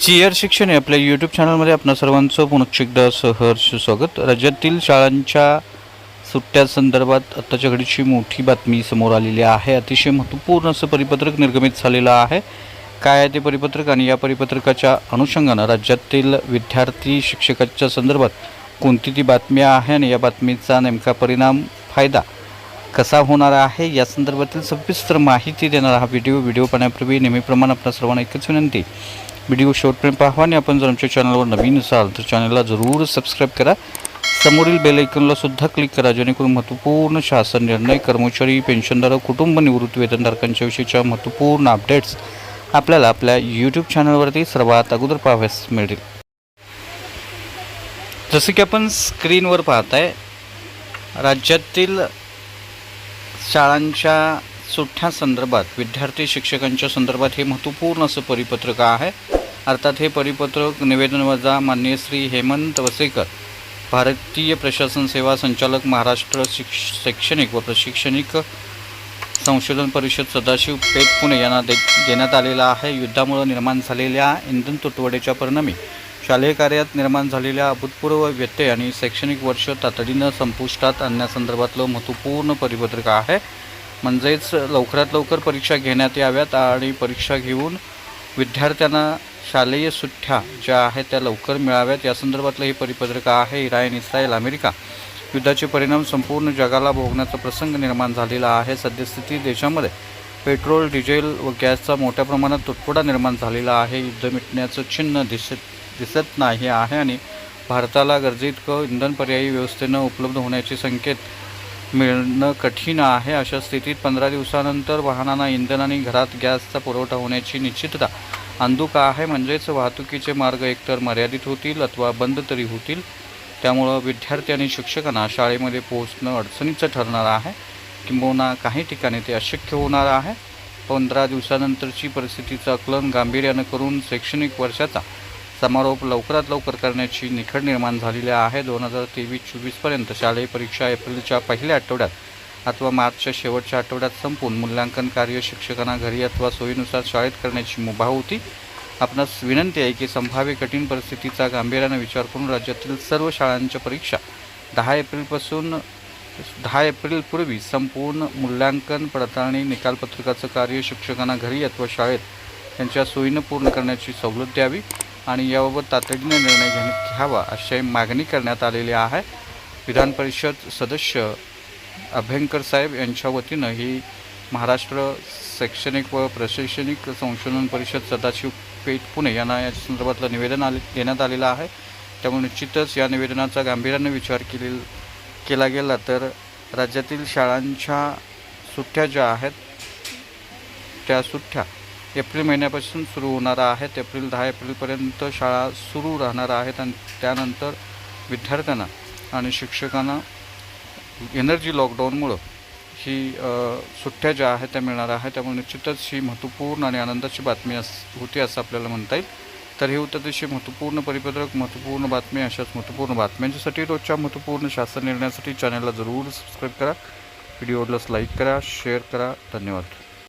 Chair शिक्षण आहे आपल्या यूट्यूब चॅनलमध्ये आपणा सर्वांचं पुन्हा एकदा सहर्ष स्वागत। राज्यातील शाळांच्या सुट्ट्या संदर्भात आत्ताच्या घडीची मोठी बातमी समोर आलेली आहे। अतिशय महत्त्वपूर्ण असं परिपत्रक निर्गमित झालेलं आहे। काय आहे ते परिपत्रक आणि या परिपत्रकाच्या अनुषंगाने राज्यातील विद्यार्थी शिक्षकांच्या संदर्भात कोणती ती बातमी आहे आणि या बातमीचा नेमका परिणाम फायदा कसा होणार आहे या संदर्भातील सविस्तर माहिती देणारा हा व्हिडिओ पाहण्यापूर्वी नेहमीप्रमाणे आपल्या सर्वांना एकच विनंती, व्हिडिओ शेवटपर्यंत पाहा आणि आपण जर आमच्या चॅनलवर नवीन असाल तर चॅनलला जरूर सबस्क्राईब करा। समोरील बेल आयकॉनला सुद्धा क्लिक करा जेणेकरून महत्त्वपूर्ण शासन निर्णय, कर्मचारी, पेन्शनधारक, कुटुंब निवृत्ती वेतनधारकांच्या विषयीच्या महत्त्वपूर्ण अपडेट्स आपल्याला आपल्या यूट्यूब चॅनलवरती सर्वात अगोदर पाहावयास मिळतील। जसे की आपण स्क्रीनवर पाहताय, राज्यातील शाळांच्या सुट्ट्या संदर्भात विद्यार्थी शिक्षकांच्या संदर्भात हे महत्त्वपूर्ण असं परिपत्रक आहे। अर्थात हे परिपत्रक निवेदनवजा माननीय श्री हेमंत वसेकर, भारतीय प्रशासन सेवा संचालक, महाराष्ट्र शैक्षणिक व प्रशिक्षणिक संशोधन परिषद, सदाशिव पेठ, पुणे यांना देण्यात आलेला आहे। युद्धामुळे निर्माण झालेल्या इंधन तुटवड्याच्या परिणामी शालेय कार्यात निर्माण झालेल्या अभूतपूर्व व्यत्यय आणि शैक्षणिक वर्ष तातडीनं संपुष्टात आणण्यासंदर्भातलं महत्त्वपूर्ण परिपत्रक आहे। म्हणजेच लवकरात लवकर परीक्षा घेण्यात याव्यात आणि परीक्षा घेऊन विद्यार्थ्यांना शालेय सुट्ट्या ज्या आहेत त्या लवकर मिळाव्यात या संदर्भातलं हे परिपत्रक आहे। इराण, इस्रायल, अमेरिका युद्धाचे परिणाम संपूर्ण जगाला भोगण्याचा प्रसंग निर्माण झालेला आहे। सद्यस्थिती देशामध्ये पेट्रोल, डिझेल व गॅसचा मोठ्या प्रमाणात तुटवडा निर्माण झालेला आहे। युद्ध मिटण्याचं चिन्ह दिसत नाही आहे आणि भारताला गरजेइतकं इंधन पर्यायी व्यवस्थेनं उपलब्ध होण्याचे संकेत मिळणं कठीण आहे। अशा स्थितीत 15 दिवसानंतर वाहनांना इंधन आणि घरात गॅसचा पुरवठा होण्याची निश्चितता अंधुक आहे। म्हणजेच वाहतुकीचे मार्ग एकतर मर्यादित होतील अथवा बंद तरी होतील। त्यामुळं विद्यार्थी आणि शिक्षकांना शाळेमध्ये पोहोचणं अडचणीचं ठरणार आहे, किंबहुना काही ठिकाणी ते अशक्य होणार आहे। 15 दिवसानंतरची परिस्थितीचं आकलन गांभीर्यानं करून शैक्षणिक वर्षाचा समारोप लवकरात लवकर करण्याची निखळ निर्माण झालेली आहे। 2023-24 पर्यंत शालेय परीक्षा एप्रिलच्या पहिल्या आठवड्यात अथवा मार्चच्या शेवटच्या आठवड्यात संपून मूल्यांकन कार्य शिक्षकांना घरी अथवा सोयीनुसार शाळेत करण्याची मुभा होती। आपणास विनंती आहे की संभाव्य कठीण परिस्थितीचा गांभीर्याने विचार करून राज्यातील सर्व शाळांच्या परीक्षा 10 एप्रिलपूर्वी संपूर्ण मूल्यांकन, पडताळणी, निकालपत्रकाचं कार्य शिक्षकांना घरी अथवा शाळेत यांच्या सोयीनं पूर्ण करण्याची सवलत द्यावी आणि याबाबत तातडीने निर्णय घ्यावा अशी मागणी करण्यात आलेली आहे। विधान परिषद सदस्य अभ्यंकर साहेब यांच्या वतीनं ही महाराष्ट्र शैक्षणिक व प्रशिक्षणिक संशोधन परिषद, सदाशिव पेठ, पुणे यांना या संदर्भातलं निवेदन देण्यात आलेलं आहे। त्यामुळे निश्चितच या निवेदनाचा गांभीर्याने विचार केला गेला तर राज्यातील शाळांच्या सुट्ट्या ज्या आहेत त्या सुट्ट्या एप्रिल महिन्यापासून सुरू होणार आहेत। 10 एप्रिलपर्यंत शाळा सुरू राहणार आहेत आणि त्यानंतर विद्यार्थ्यांना आणि शिक्षकांना एनर्जी लॉकडाऊनमुळं ही सुट्ट्या ज्या आहेत त्या मिळणार आहेत। त्यामुळे निश्चितच ही महत्त्वपूर्ण आणि आनंदाची बातमी होती असं आपल्याला म्हणता येईल। तर हे होतं तशी महत्त्वपूर्ण परिपत्रक, महत्त्वपूर्ण बातमी। अशाच महत्त्वपूर्ण बातम्यांसाठी रोजच्या महत्त्वपूर्ण शासन निर्णयासाठी चॅनलला जरूर सबस्क्राईब करा, व्हिडिओला लाईक करा, शेअर करा। धन्यवाद।